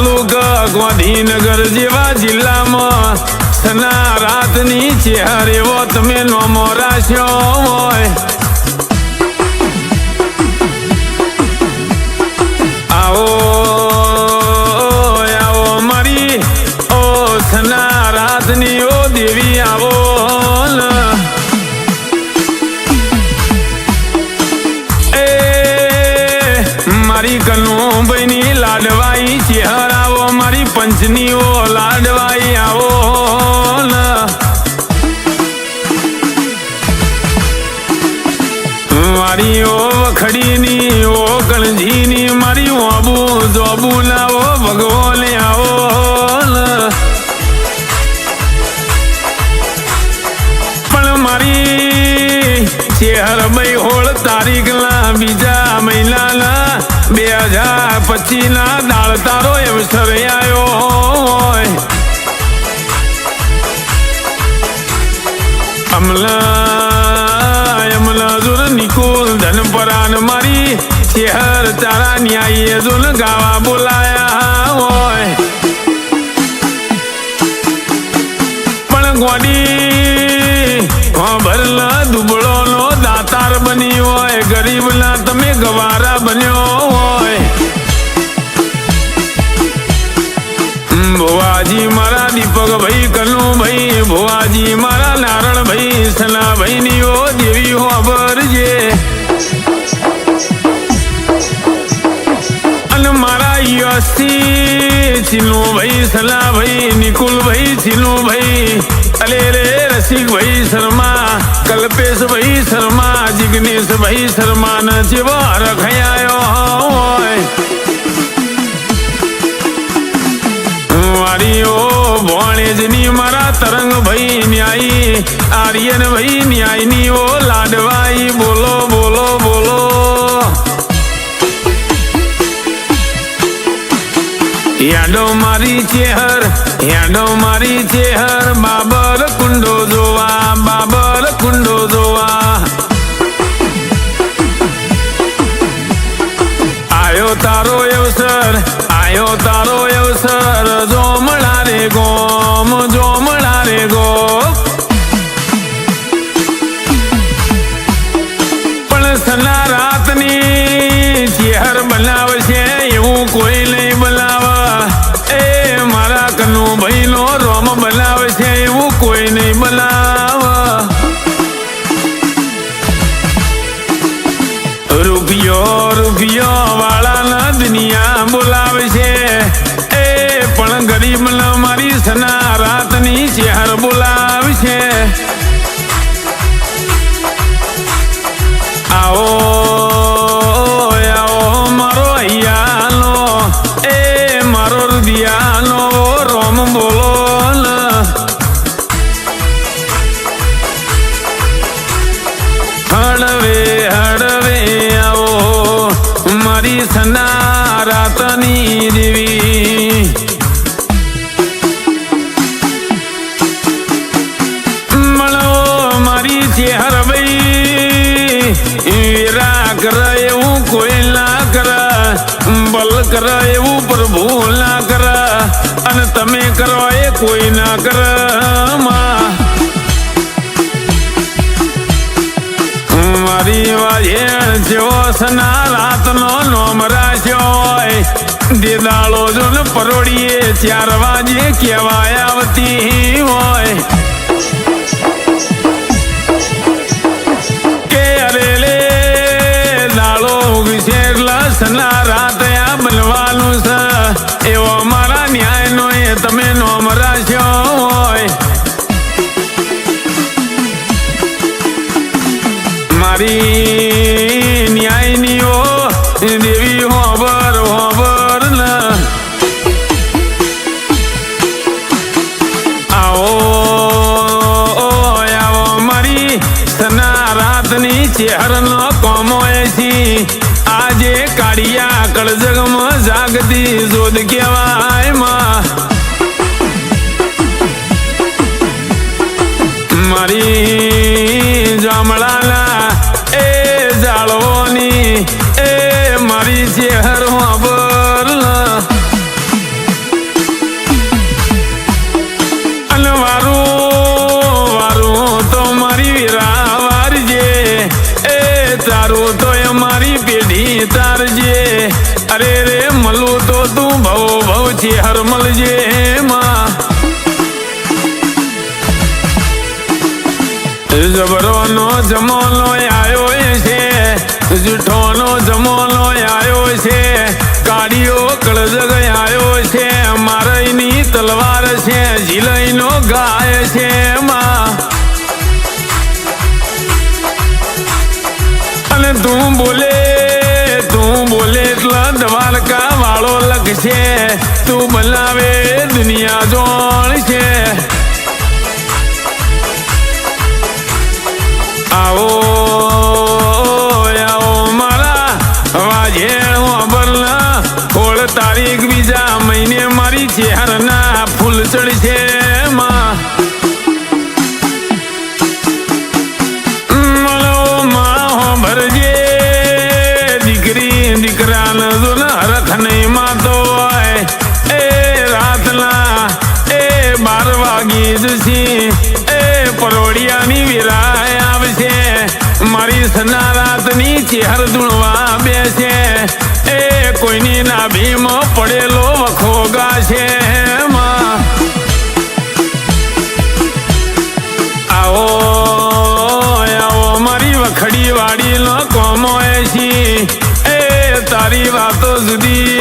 તાલુકા ગાંધીનગર જેવા જિલ્લામાં સના રાતની ચેહર એવો તમે નોમો રાખ્યો હોય. આવો આવો મારી ઓ સના રાતની ઓ દેવી આવો. મારી કનુભાઈ ની લાડવાઈ ચેહર આવો. મારી પંચની ઓ લાડવાઈ આવો. મારી ઓ વખડીની ઓ કણજીની મારી ઓબુ જોબુ લાવો ભગવાને આવો. પણ મારી ચેહર ભાઈ હોળ તારીખ ના બીજા મહિનાના 2025 ના દાળ તારો અવસર આવ્યો હોય. અમલા જોર નિકુલ ધનપરાન મારી ચેહર તારા ન્યાયે જોન ગાવા બોલાયા હોય. પણ ગોડી ભરલા દુબળો નો દાતાર બની હોય. ગરીબ ના તમે ગવારા બન્યો હોય. ભુવાજી મારા દીપક ભાઈ કનુ ભાઈ ભુવાજી મારા નારણ ભાઈ સના ભાઈ ની ઓ દેવી હોબરજે. અને મારા યસી ચીનુ ભાઈ સલા ભાઈ નિકુલ ભાઈ ચીનુ ભાઈ અલે રે રસિક ભાઈ શર્મા કલ્પેશ ભાઈ શર્મા જિગ્નેશ ભાઈ શર્મા ન જેવો રખાયો હોય. મારી ઓ ભોણેજની મારા તરંગ ભાઈ ન્યાયી આર્યન ભાઈ ન્યાય ની ઓ લાડવાઈ બોલો બોલો બોલો. યાડો મારી ચેહર યાડો મારી ચેહર બાબર કુંડો જોવા બાબર કુંડો જોવા. આયો તારો અવસર આયો તારો અવસર જોમળા રે ગોમ જોમળા રે ગોમ. પણ સના રાતની ચેહર બનાવશે એવું કોઈ નહીં બનાવા. એ મારા કનુ ભાઈ નો રોમ બનાવશે એવું કોઈ નહીં બનાવા. રૂપિયો વાળાના દુનિયા બોલાવશે. એ પણ ગરીબ ન મારી સના રાતની ચેહર બોલાવશે. આવો આવો મારો હૈયાનો એ મારો રુદિયાનો રોમ બોલો. હળવે હળવે આવો મારી સના રાતની દેવી. મળો મારી ચેહર ભાઈ વીરા કરે એવું કોઈ ના કરે. બલ કરે એવું પ્રભુ ના કરે. અને તમે કરો એ કોઈ ના કરે. મારી વાજેણ જેવો સના રાતનો નોમ રાખ્યો હોય. દેદાળો જો ને પરોડીએ 4 વાગે કહેવાય આવતી હોય. કે અરે લે દાળો ઉગશે એટલે સના રાત આ બનવાનું છે. એવો મારા ન્યાયનો એ તમે નોમ રાખ્યો હોય. મારી ન્યાયની ઓ દેવી હોબર હોબર ન આવો આવો મારી સના રાતની ચેહર નો કોમો એસી. આજે કાળિયા કળજગમાં જાગતી જોધ કહેવાય માં. મારી જામળાના એ જાળવોની એ મારી ચેહર હોબર. ચેહર મળજે માં જબરોનો જમોનો આયો છે જૂઠોનો જમોનો આયો છે કાળીઓ કળજગ આયો છે મારઈની તલવાર છે જીલઈનો ગાય છે માં અને તું બોલે એટલા દ્વારકા વાળો લખશે તું બનાવે દુનિયા જોણ છે આવો મારા વાજેણ અબરના 16 તારીખ બીજા મહિને મારી ચેહરના ફૂલ ચડશે માં ભરજે દીકરી દીકરાને જો હરખ નહીં માતો હોય એ રાતના 12 વાગી જશી એ પરોડિયાની વિરાય આવશે મારી સના રાતની ચેહર ધૂણવા બેસે એ કોઈની નાભીમાં પડેલો વખો ગાશે માં આવો મારી વખડી વાડી નો કોમો એ તારી વાતો સુધી